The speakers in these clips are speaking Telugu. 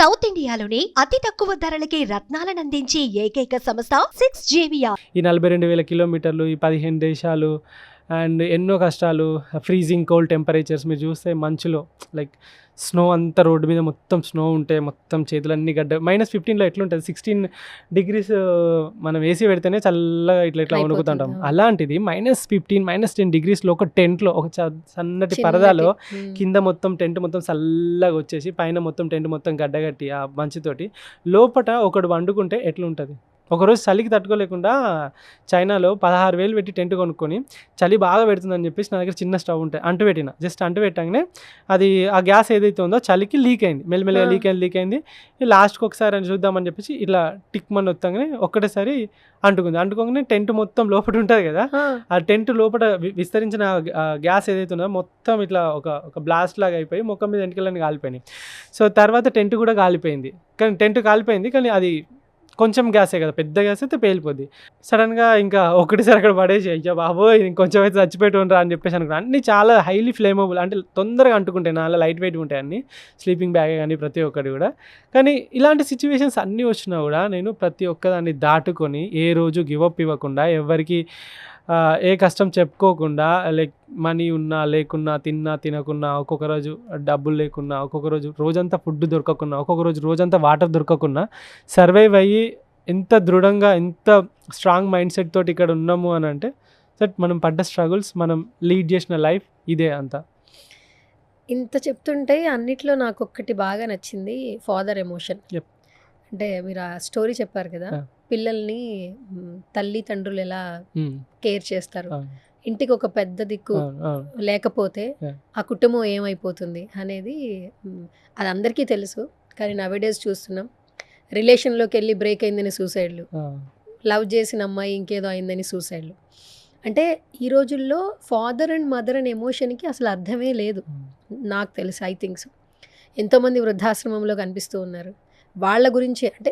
సౌత్ ఇండియాలోనే అతి తక్కువ ధరలకి రత్నాలనందించే ఏకైక సంస్థ 6JVR. ఈ 42,000 కిలోమీటర్లు, ఈ 15 దేశాలు అండ్ ఎన్నో కష్టాలు, ఫ్రీజింగ్ కోల్డ్ టెంపరేచర్స్ మీరు చూస్తే మంచులో లైక్ స్నో అంతా రోడ్డు మీద మొత్తం స్నో ఉంటే మొత్తం చేతులన్నీ గడ్డ. -15లో ఎట్లుంటుంది, 16 degrees మనం ఏసీ పెడితేనే చల్లగా ఇట్లా వణుకుతుంటాం. అలాంటిది -15, -10 degreesలో ఒక టెంట్లో, ఒక సన్నటి పరదాలో కింద మొత్తం టెంట్ మొత్తం చల్లగా వచ్చేసి పైన మొత్తం టెంట్ మొత్తం గడ్డగట్టి ఆ మంచుతోటి లోపట ఒకడు వండుకుంటే ఎట్లుంటుంది. ఒకరోజు చలికి తట్టుకోలేకుండా చైనాలో 16,000 పెట్టి టెంట్ కొనుక్కొని చలి బాగా పెడుతుందని చెప్పేసి నా దగ్గర చిన్న స్టవ్ ఉంటాయి అంటుపెట్టిన. జస్ట్ అంటుపెట్టగానే అది ఆ గ్యాస్ ఏదైతే ఉందో చలికి లీక్ అయింది, మెల్లమెల్లగా లీక్ అయింది. లాస్ట్కి ఒకసారి అని చూద్దామని చెప్పేసి ఇట్లా టిక్ మని వస్తాగానే ఒక్కటేసారి అంటుకోగానే టెంట్ మొత్తం లోపల ఉంటుంది కదా, ఆ టెంట్ లోపల విస్తరించిన గ్యాస్ ఏదైతే ఉందో మొత్తం ఇట్లా ఒక బ్లాస్ట్ లాగా అయిపోయి మొక్క మీద ఎంటికలన్నీ కాలిపోయినాయి. సో తర్వాత టెంట్ కూడా కాలిపోయింది. కానీ అది కొంచెం గ్యాసే కదా, పెద్ద గ్యాస్ అయితే పేలిపోద్ది. సడన్గా ఇంకా ఒకటిసారి అక్కడ పడేసి అయ్యా బాబోయ్ కొంచెం అయితే చచ్చిపోయి ఉండరా అని చెప్పేసి అనుకున్నాను. అన్నీ చాలా హైలీ ఫ్లేమబుల్, అంటే తొందరగా అంటుకుంటాయి, చాలా లైట్ వెయిట్ ఉంటాయి అన్నీ, స్లీపింగ్ బ్యాగ్ కానీ ప్రతి ఒక్కటి కూడా. కానీ ఇలాంటి సిచ్యువేషన్స్ అన్నీ వచ్చినా కూడా నేను ప్రతి ఒక్కదాన్ని దాటుకొని ఏ రోజు గివప్ ఇవ్వకుండా, ఎవరికి ఏ కష్టం చెప్పుకోకుండా, లైక్ మనీ ఉన్నా లేకున్నా, తినకున్నా, ఒక్కొక్క రోజు డబ్బులు లేకున్నా, ఒక్కొక్క రోజు రోజంతా ఫుడ్ దొరకకున్నా, ఒక్కొక్క రోజు రోజంతా వాటర్ దొరకకున్నా సర్వైవ్ అయ్యి ఎంత దృఢంగా, ఎంత స్ట్రాంగ్ మైండ్ సెట్ తోటి ఇక్కడ ఉన్నాము అని అంటే దట్ మనం పడ్డ స్ట్రగుల్స్, మనం లీడ్ చేసిన లైఫ్ ఇదే అంతా. ఇంత చెప్తుంటే అన్నిట్లో నాకు ఒక్కటి బాగా నచ్చింది, ఫాదర్ ఎమోషన్. అంటే మీరు ఆ స్టోరీ చెప్పారు కదా, పిల్లల్ని తల్లిదండ్రులు ఎలా కేర్ చేస్తారు, ఇంటికి ఒక పెద్ద దిక్కు లేకపోతే ఆ కుటుంబం ఏమైపోతుంది అనేది అది అందరికీ తెలుసు. కానీ నవేడేస్ చూస్తున్నాం, రిలేషన్లోకి వెళ్ళి బ్రేక్ అయిందని సూసైడ్లు, లవ్ చేసిన అమ్మాయి ఇంకేదో అయిందని సూసైడ్లు. అంటే ఈ రోజుల్లో ఫాదర్ అండ్ మదర్ అండ్ ఎమోషన్కి అసలు అర్థమే లేదు నాకు తెలుసు. ఐ థింక్స్ ఎంతోమంది వృద్ధాశ్రమంలో కనిపిస్తూ ఉన్నారు. వాళ్ళ గురించి అంటే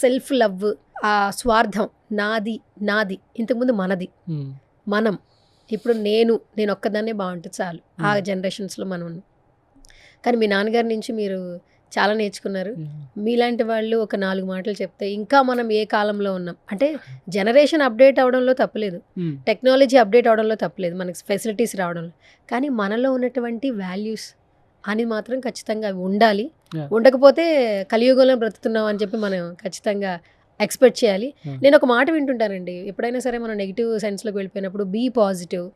సెల్ఫ్ లవ్, ఆ స్వార్థం, నాది ఇంతకుముందు మనది, మనం ఇప్పుడు నేను ఒక్కదాన్నే బాగుంటుంది చాలు, ఆ జనరేషన్స్లో మనం ఉన్నాం. కానీ మీ నాన్నగారి నుంచి మీరు చాలా నేర్చుకున్నారు. మీలాంటి వాళ్ళు ఒక 4 మాటలు చెప్తే ఇంకా మనం ఏ కాలంలో ఉన్నాం అంటే, జనరేషన్ అప్డేట్ అవడంలో తప్పలేదు, టెక్నాలజీ అప్డేట్ అవడంలో తప్పలేదు, మనకి ఫెసిలిటీస్ రావడంలో. కానీ మనలో ఉన్నటువంటి వాల్యూస్ అని మాత్రం ఖచ్చితంగా ఉండాలి. ఉండకపోతే కలియుగంలో బ్రతుకుతున్నాం అని చెప్పి మనం ఖచ్చితంగా ఎక్స్పెక్ట్ చేయాలి. నేను ఒక మాట వింటుంటానండి, ఎప్పుడైనా సరే మనం నెగిటివ్ సెన్స్లోకి వెళ్ళిపోయినప్పుడు be positive,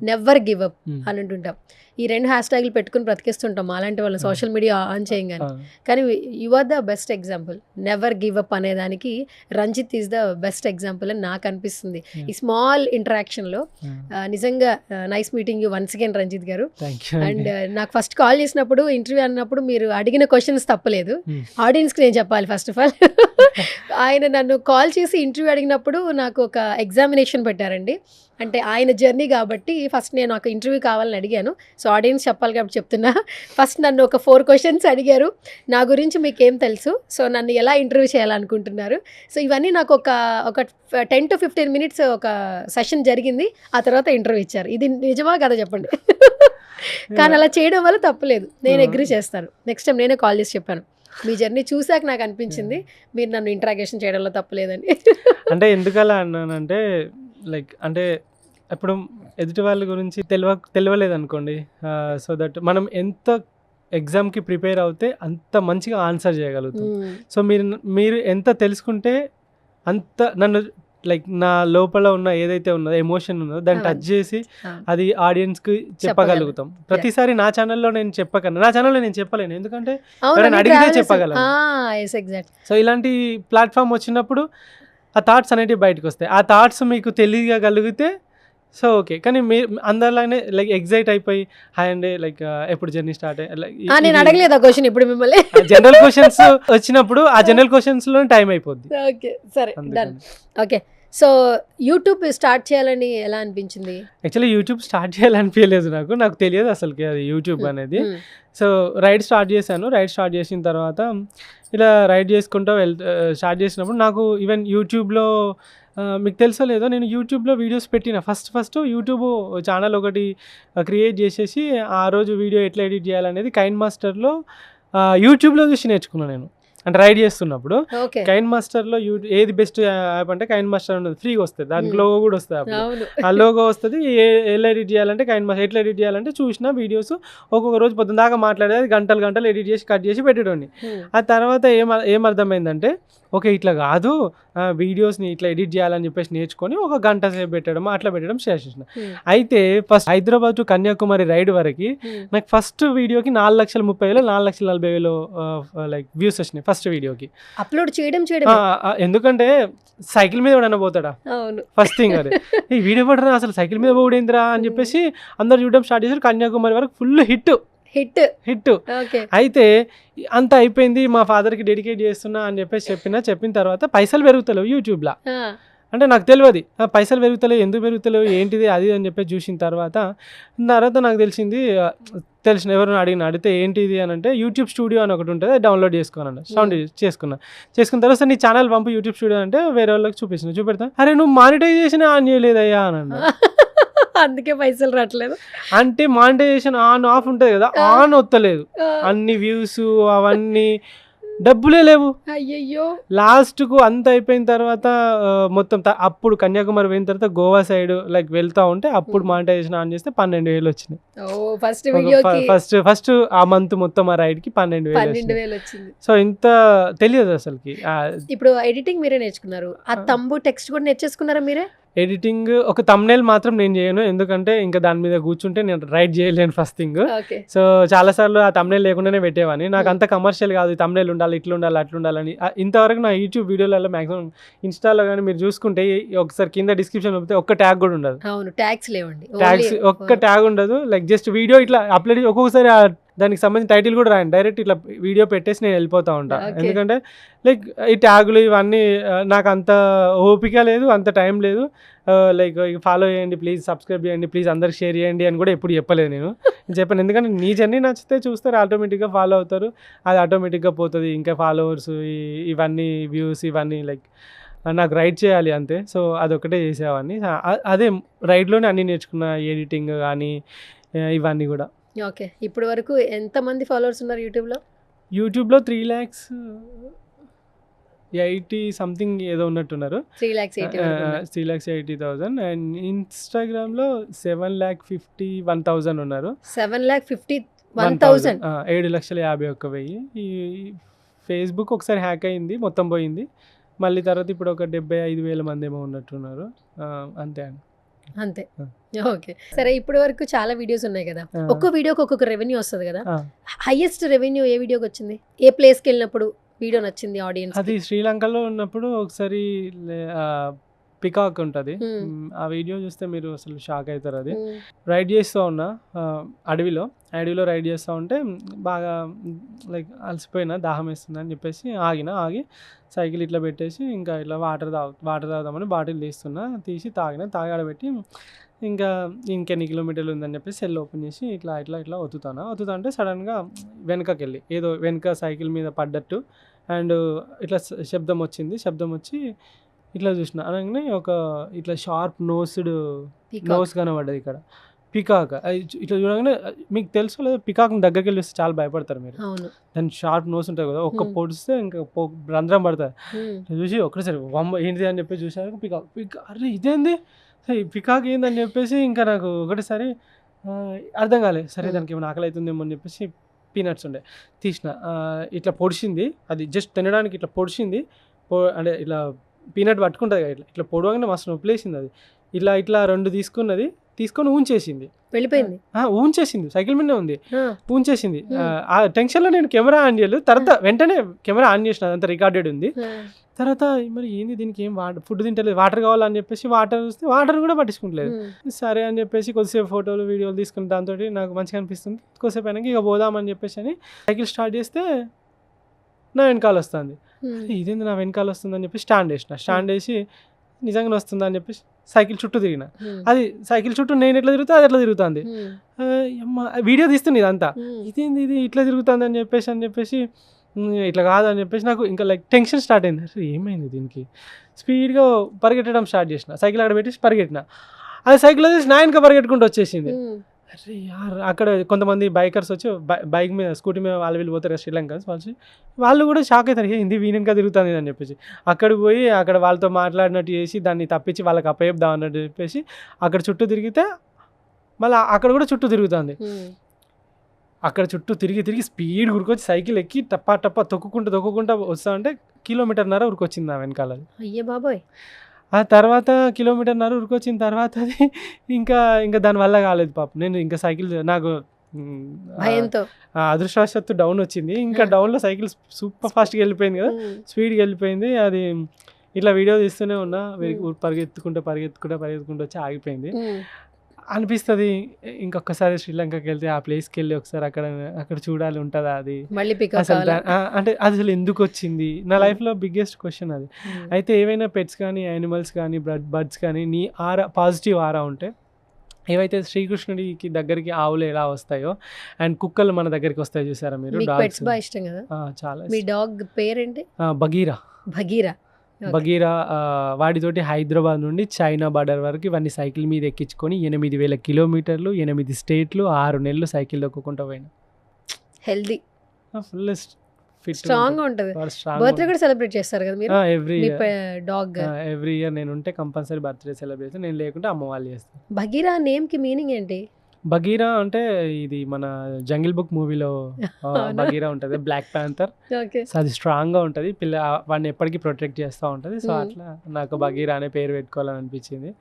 never give up అని అంటుంటాం. ఈ 2 హ్యాష్ట్యాగ్లు పెట్టుకుని బ్రతికిస్తుంటాం అలాంటి వాళ్ళని సోషల్ మీడియా ఆన్ చేయగానే. కానీ you are the best example. Never give up అనేదానికి Ranjith is the best example అని నాకు అనిపిస్తుంది ఈ స్మాల్ ఇంటరాక్షన్లో. నిజంగా nice meeting you once again Ranjith garu. And నాకు ఫస్ట్ కాల్ చేసినప్పుడు ఇంటర్వ్యూ అన్నప్పుడు మీరు అడిగిన క్వశ్చన్స్ తప్పలేదు. ఆడియన్స్కి నేను చెప్పాలి ఫస్ట్ ఆఫ్ ఆల్, ఆయన నన్ను కాల్ చేసి ఇంటర్వ్యూ అడిగినప్పుడు నాకు ఒక ఎగ్జామినేషన్ పెట్టారండి. అంటే ఆయన జర్నీ కాబట్టి ఫస్ట్ నేను ఒక ఇంటర్వ్యూ కావాలని అడిగాను. సో ఆడియన్స్ చెప్పాలి కాబట్టి చెప్తున్నా. ఫస్ట్ నన్ను ఒక 4 questions అడిగారు, నా గురించి మీకు ఏం తెలుసు, సో నన్ను ఎలా ఇంటర్వ్యూ చేయాలనుకుంటున్నారు. సో ఇవన్నీ నాకు ఒక 10 to 15 minutes ఒక సెషన్ జరిగింది. ఆ తర్వాత ఇంటర్వ్యూ ఇచ్చారు. ఇది నిజమా కదా చెప్పండి. కానీ అలా చేయడం వల్ల తప్పలేదు, నేను అగ్రీ చేస్తాను. నెక్స్ట్ టైం నేనే కాల్ చేసి చెప్పాను, మీ జర్నీ చూసాక నాకు అనిపించింది మీరు నన్ను ఇంటరాగేషన్ చేయడంలో తప్పలేదని. అంటే ఎందుకలా అన్నానంటే, లైక్ అంటే ఇప్పుడు ఎదుటి వాళ్ళ గురించి తెలియలేదు అనుకోండి, సో దట్ మనం ఎంత ఎగ్జామ్కి ప్రిపేర్ అవుతే అంత మంచిగా ఆన్సర్ చేయగలుగుతాం. సో మీరు ఎంత తెలుసుకుంటే అంత నన్ను లైక్ నా లోపల ఉన్న ఏదైతే ఉన్నదో ఎమోషన్ ఉన్నదో దాన్ని టచ్ చేసి అది ఆడియన్స్కి చెప్పగలుగుతాం. ప్రతిసారి నా ఛానల్లో నేను చెప్పగలను, నా ఛానల్లో నేను చెప్పలేను, ఎందుకంటే అడిగితే చెప్పగలను. సో ఇలాంటి ప్లాట్ఫామ్ వచ్చినప్పుడు ఆ థాట్స్ అనేటివి బయటకు వస్తాయి. ఆ థాట్స్ మీకు తెలియగలిగితే సో ఓకే. కానీ మీరు అందరిలానే లైక్ ఎగ్జైట్ అయిపోయి హాయ్ అండి లైక్ ఎప్పుడు జర్నీ స్టార్ట్ నేను అడగలేదు ఆ క్వశ్చన్ ఇప్పుడు మిమ్మల్ని. జనరల్ క్వశ్చన్స్ వచ్చినప్పుడు ఆ జనరల్ క్వశ్చన్స్లో టైం అయిపోద్ది. ఓకే సరే done. Okay, so YouTube start చేయాలని ఎలా అనిపించింది? యాక్చువల్లీ యూట్యూబ్ స్టార్ట్ చేయాలనిపించలేదు, నాకు తెలియదు అసలుకి అది యూట్యూబ్ అనేది. సో రైడ్ స్టార్ట్ చేశాను. రైడ్ స్టార్ట్ చేసిన తర్వాత ఇలా రైడ్ చేసుకుంటూ స్టార్ట్ చేసినప్పుడు నాకు ఈవెన్ యూట్యూబ్లో మీకు తెలుసో లేదో నేను యూట్యూబ్లో వీడియోస్ పెట్టిన ఫస్ట్ యూట్యూబ్ ఛానల్ ఒకటి క్రియేట్ చేసేసి ఆ రోజు వీడియో ఎట్లా ఎడిట్ చేయాలనేది కైన్ మాస్టర్లో యూట్యూబ్లో చూసి నేర్చుకున్నాను నేను, అంటే రైడ్ చేస్తున్నప్పుడు. ఓకే. కైన్ మాస్టర్లో ఏది బెస్ట్ యాప్ అంటే కైన్ మాస్టర్ ఉన్నది, ఫ్రీగా వస్తుంది, దానికి లోగో కూడా వస్తుంది అప్పుడు. అవును. ఆ లోగో వస్తుంది, ఎలా ఎడిట్ చేయాలంటే కైన్ మాస్టర్ ఎట్లా ఎడిట్ చేయాలంటే చూసిన వీడియోస్ ఒక్కొక్క రోజు పొద్దున్న దాకా మాట్లాడేది, గంటలు గంటలు ఎడిట్ చేసి కట్ చేసి పెట్టేటోని. ఆ తర్వాత ఏమర్థమైందంటే ఓకే ఇట్లా కాదు, వీడియోస్ని ఇట్లా ఎడిట్ చేయాలని చెప్పేసి నేర్చుకొని ఒక గంట సేపు పెట్టడం అట్లా పెట్టడం స్టార్ట్ చేసిన. అయితే first Hyderabad to Kanyakumari ride వరకు నాకు ఫస్ట్ వీడియోకి 4,30,000 4,40,000 లైక్ వ్యూస్ వచ్చినాయి ఫస్ట్ వీడియోకి. అప్లోడ్ చేయడం ఎందుకంటే సైకిల్ మీద ఎవడన్నా పోతాడా అవును. ఫస్ట్ థింగ్, అదే ఈ వీడియో పడరా అసలు సైకిల్ మీద పోడేంద్రా అని చెప్పేసి అందరు చూడడం స్టార్ట్ చేశారు. కన్యాకుమారి వరకు ఫుల్ హిట్. ఓకే. అయితే అంత అయిపోయింది, మా ఫాదర్కి డెడికేట్ చేస్తున్నా అని చెప్పిన తర్వాత పైసలు పెరుగుతలేవు యూట్యూబ్లో. అంటే నాకు తెలియదు పైసలు పెరుగుతలేవు, ఎందుకు పెరుగుతలేవు, ఏంటిది అది అని చెప్పేసి చూసిన తర్వాత నాకు తెలిసిన ఎవరైనా అడిగితే ఏంటిది అని అంటే యూట్యూబ్ స్టూడియో అని ఒకటి ఉంటుంది, డౌన్లోడ్ చేసుకోవాలన్న. చేసుకున్న తర్వాత నీ ఛానల్ పంపు యూట్యూబ్ స్టూడియో అంటే వేరే వాళ్ళకి చూపెడతా. అరే నువ్వు మానిటైజేషన్ ఆన్ చేయలేదయ్యా అని అన్నా. అందుకే పైసలు రావట్లేదు అంటే మానిటైజేషన్ ఆన్ ఆఫ్ ఉంటుంది కదా, ఆన్ వస్తలేదు, అన్ని వ్యూస్ అవన్నీ డబ్బులే లేవు. అయ్యయ్యో. లాస్ట్కు అంత అయిపోయిన తర్వాత మొత్తం అప్పుడు కన్యాకుమారి పోయిన తర్వాత గోవా సైడ్ లైక్ వెళ్తా ఉంటే అప్పుడు మానిటైజేషన్ ఆన్ చేస్తే 12,000 వచ్చినాయి. ఫస్ట్ ఆ మంత్ మొత్తం ఆ రైడ్ కి 12,000 వచ్చింది. సో ఇంత తెలియదు అసలుకి. ఇప్పుడు ఎడిటింగ్ మీరే నేర్చుకున్నారు, ఆ తంబు టెక్స్ట్ కూడా నేర్చేసుకున్నారా మీరే? ఎడిటింగ్ ఒక thumbnail మాత్రం నేను చేయను, ఎందుకంటే ఇంకా దాని మీద కూర్చుంటే నేను రైట్ చేయలేను ఫస్ట్ థింగ్. సో చాలాసార్లు ఆ thumbnail లేకుండానే పెట్టేవాని. నాకు అంత కమర్షియల్ కాదు, thumbnail ఉండాలి, ఇట్లా ఉండాలి, అట్లా ఉండాలని. ఇంతవరకు నా యూట్యూబ్ వీడియోలలో మాక్సిమం ఇన్స్టాలో కానీ మీరు చూసుకుంటే ఒకసారి కింద డిస్క్రిప్షన్ పంపితే ఒక్క ట్యాగ్ కూడా ఉండదు. అవును, ట్యాగ్స్ లేవండి, ట్యాగ్స్ ఒక్క ట్యాగ్ ఉండదు. లైక్ జస్ట్ వీడియో ఇట్లా అప్లోడ్, ఒక్కొక్కసారి దానికి సంబంధించిన టైటిల్ కూడా రాయండి, డైరెక్ట్ ఇట్లా వీడియో పెట్టేసి నేను వెళ్ళిపోతూ ఉంటాను. ఎందుకంటే లైక్ ఈ ట్యాగులు ఇవన్నీ నాకు అంత ఓపిక లేదు, అంత టైం లేదు. లైక్ ఫాలో చేయండి ప్లీజ్, సబ్స్క్రైబ్ చేయండి ప్లీజ్, అందరికి షేర్ చేయండి అని కూడా ఎప్పుడు చెప్పలేదు నేను చెప్పాను. ఎందుకంటే నీ జర్నీ నచ్చితే చూస్తారు, ఆటోమేటిక్గా ఫాలో అవుతారు, అది ఆటోమేటిక్గా పోతుంది. ఇంకా ఫాలోవర్స్ ఇవన్నీ వ్యూస్ ఇవన్నీ లైక్ నాకు రైడ్ చేయాలి అంతే. సో అదొకటే చేసేవాడిని. అదే రైడ్లోనే అన్నీ నేర్చుకున్న, ఎడిటింగ్ కానీ ఇవన్నీ కూడా. ఓకే. ఇప్పుడు వరకు ఎంతమంది ఫాలోవర్స్ ఉన్నారు యూట్యూబ్లో 3,80,000 సంథింగ్ ఏదో ఉన్నట్టున్నారు, 3,80,000. అండ్ ఇన్స్టాగ్రామ్లో 7,51,000 ఉన్నారు. 7,51,000, 7,51,000. ఈ ఫేస్బుక్ ఒకసారి హ్యాక్ అయింది, మొత్తం పోయింది. మళ్ళీ తర్వాత ఇప్పుడు ఒక 75,000 మంది ఏమో ఉన్నట్టున్నారు. అంతే అండి. అంతే. ఓకే. సరే, ఇప్పటి వరకు చాలా వీడియోస్ ఉన్నాయి కదా, ఒక్కో వీడియోకి ఒక్కొక్క రెవెన్యూ వస్తుంది కదా, హైయెస్ట్ రెవెన్యూ ఏ వీడియోకి వచ్చింది? ఏ ప్లేస్కి వెళ్ళినప్పుడు వీడియో నచ్చింది ఆడియన్స్? అది శ్రీలంకలో ఉన్నప్పుడు ఒకసారి పికాక్ ఉంటుంది, ఆ వీడియో చూస్తే మీరు అసలు షాక్ అవుతారు. అది రైడ్ చేస్తూ ఉన్నా అడవిలో రైడ్ చేస్తూ ఉంటే బాగా లైక్ అలసిపోయినా, దాహం వేస్తుంది అని చెప్పేసి ఆగి సైకిల్ ఇట్లా పెట్టేసి ఇంకా ఇట్లా వాటర్ తాగుదామని బాటిల్ తీసి తాగి ఆడబెట్టి ఇంకా ఇంకెన్ని కిలోమీటర్లు ఉందని చెప్పేసి సెల్ ఓపెన్ చేసి ఇట్లా ఒత్తుతా అంటే సడన్గా వెనకకి వెళ్ళి ఏదో వెనక సైకిల్ మీద పడ్డట్టు అండ్ ఇట్లా శబ్దం వచ్చి ఇట్లా చూసిన అనగానే ఒక ఇట్లా షార్ప్ నోస్ కనబడ్డది ఇక్కడ, పికాక్. ఇట్లా చూడగానే మీకు తెలుసు లేదా, పికాక్ దగ్గరికి వెళ్ళి చాలా భయపడతారు మీరు. దాని షార్ప్ నోస్ ఉంటుంది కదా, ఒక్క పొడిస్తే ఇంకా రంధ్రం పడుతుంది. చూసి ఒక్కసారి ఏంటిది అని చెప్పి చూసారు, పికాక్ అరే ఇదేంది, పికాక్ ఏందని చెప్పేసి ఇంకా నాకు ఒకటేసారి అర్థం కాలేదు. సరే దానికి ఏమైనా ఆకలి అవుతుందేమో అని చెప్పేసి పీనట్స్ ఉండే తీసిన, ఇట్లా పొడిచింది, అది జస్ట్ తినడానికి ఇట్లా పొడిచింది, అంటే ఇట్లా పీనట్ పట్టుకుంటుంది కదా, ఇట్లా పొడవగానే మస్తు నొప్పిలేసింది. అది ఇట్లా 2 తీసుకొని ఊంచేసింది, వెళ్ళిపోయింది. ఊంచేసింది, సైకిల్ మీదనే ఉంది, ఊంచేసింది. ఆ టెన్షన్లో నేను కెమెరా ఆన్ చేయలేదు, తర్వాత వెంటనే కెమెరా ఆన్ చేసిన, అదంతా రికార్డెడ్ ఉంది. తర్వాత మరి ఏంది దీనికి ఏం ఫుడ్ తింటలేదు, వాటర్ కావాలని చెప్పేసి వాటర్ చూస్తే వాటర్ కూడా పట్టించుకుంటలేదు. సరే అని చెప్పేసి కొద్దిసేపు ఫోటోలు వీడియోలు తీసుకుని దాంతో నాకు మంచిగా అనిపిస్తుంది, కొద్దిసేపు అయినాక ఇక పోదామని చెప్పేసి అని సైకిల్ స్టార్ట్ చేస్తే నా వెనకాల వస్తుంది. ఇదేంది నా వెనకాల వస్తుందని చెప్పి స్టాండ్ వేసి నిజంగానే వస్తుందా అని చెప్పేసి సైకిల్ చుట్టూ తిరిగిన. అది సైకిల్ చుట్టూ నేను ఎట్లా తిరుగుతా అది ఎట్లా తిరుగుతుంది, వీడియో తీస్తుంది ఇదంతా, ఇదేంది ఇది ఇట్లా తిరుగుతుంది అని చెప్పేసి ఇట్లా కాదని చెప్పేసి నాకు ఇంకా లైక్ టెన్షన్ స్టార్ట్ అయింది. అసలు ఏమైంది దీనికి, స్పీడ్గా పరిగెట్టడం స్టార్ట్ చేసిన, సైకిల్ అక్కడ పెట్టేసి పరిగెట్టిన, అది సైకిల్ వచ్చేసి నా వెనక పరిగెట్టుకుంటూ వచ్చేసింది. అరే యార్! అక్కడ కొంతమంది బైకర్స్ వచ్చి బైక్ మీద, స్కూటీ మీద వాళ్ళు వీళ్ళు పోతారు కదా శ్రీలంకన్స్ వాళ్ళు కూడా షాక్ అవుతారు. ఇది వీనెనక తిరుగుతుంది అని చెప్పేసి. అక్కడికి పోయి అక్కడ వాళ్ళతో మాట్లాడినట్టు చేసి దాన్ని తప్పించి వాళ్ళకి అప్పచెప్దాం అన్నట్టు చెప్పేసి అక్కడ చుట్టూ తిరిగితే మళ్ళీ అక్కడ కూడా చుట్టూ తిరుగుతుంది. అక్కడ చుట్టూ తిరిగి స్పీడ్ ఉరికొచ్చి సైకిల్ ఎక్కి టప్పా తొక్కుకుంటా వస్తా అంటే 1.5 కిలోమీటర్ ఉరికొచ్చింది ఆ వెనకాల. అయ్యే బాబోయ్! ఆ తర్వాత 1.5 కిలోమీటర్ ఉరికొచ్చిన తర్వాత అది ఇంకా దానివల్ల కాలేదు పాపం. నేను ఇంకా సైకిల్ నాకు భయంతో అదృష్టవశాత్తు డౌన్ వచ్చింది. ఇంకా డౌన్లో సైకిల్ సూపర్ ఫాస్ట్గా వెళ్ళిపోయింది కదా, స్పీడ్గా వెళ్ళిపోయింది. అది ఇట్లా వీడియో తీస్తూనే ఉన్నా, పరిగెత్తుకుంటూ వచ్చి ఆగిపోయింది. అనిపిస్తుంది ఇంకొకసారి శ్రీలంకకి వెళ్తే ఆ ప్లేస్కి వెళ్ళి ఒకసారి అక్కడ చూడాలి, ఉంటుందా అది మళ్ళీ అసలు అంటే అది అసలు ఎందుకు వచ్చింది నా లైఫ్లో బిగ్గెస్ట్ క్వశ్చన్ అది. అయితే ఏవైనా పెట్స్ కానీ యానిమల్స్ కానీ బర్డ్స్ కానీ నీ పాజిటివ్ ఆరా ఉంటే, ఏవైతే శ్రీకృష్ణుడికి దగ్గరికి ఆవులు ఎలా వస్తాయో అండ్ కుక్కలు మన దగ్గరికి వస్తాయి చూసారా మీరు, పెట్స్ బాగా ఇష్టం కదా. చాలా మీ డాగ్ పేరేంటి? బగీరా. బగీరా వాడితోటి హైదరాబాద్ నుండి చైనా బార్డర్ వరకు ఇవన్నీ సైకిల్ మీద ఎక్కించుకొని 8,000 కిలోమీటర్లు 8 స్టేట్లు 6 నెలలు సైకిల్ దొక్కుకుంటూ పోయినా. హెల్దీ, ఫుల్ ఫిట్, స్ట్రాంగ్ ఉంటుంది. బర్త్డే కూడా సెలబ్రేట్ చేస్తారు కదా మీరు? ఎవ్రీ ఇయర్ నేను ఉంటే కంపల్సరీ బర్త్డే సెలబ్రేషన్, నేను లేకుంటే అమ్మ వాళ్ళు చేస్తారు. బగీరా నేమ్ కి మీనింగ్ ఏంటి? బగీరా అంటే ఇది మన జంగిల్ బుక్ మూవీలో బగీరా ఉంటుంది, బ్లాక్ ప్యాంథర్. సో అది స్ట్రాంగ్గా ఉంటుంది, వాడిని ఎప్పటికీ ప్రొటెక్ట్ చేస్తూ ఉంటుంది. సో అట్లా నాకు బగీరా అనే పేరు పెట్టుకోవాలని అనిపించింది.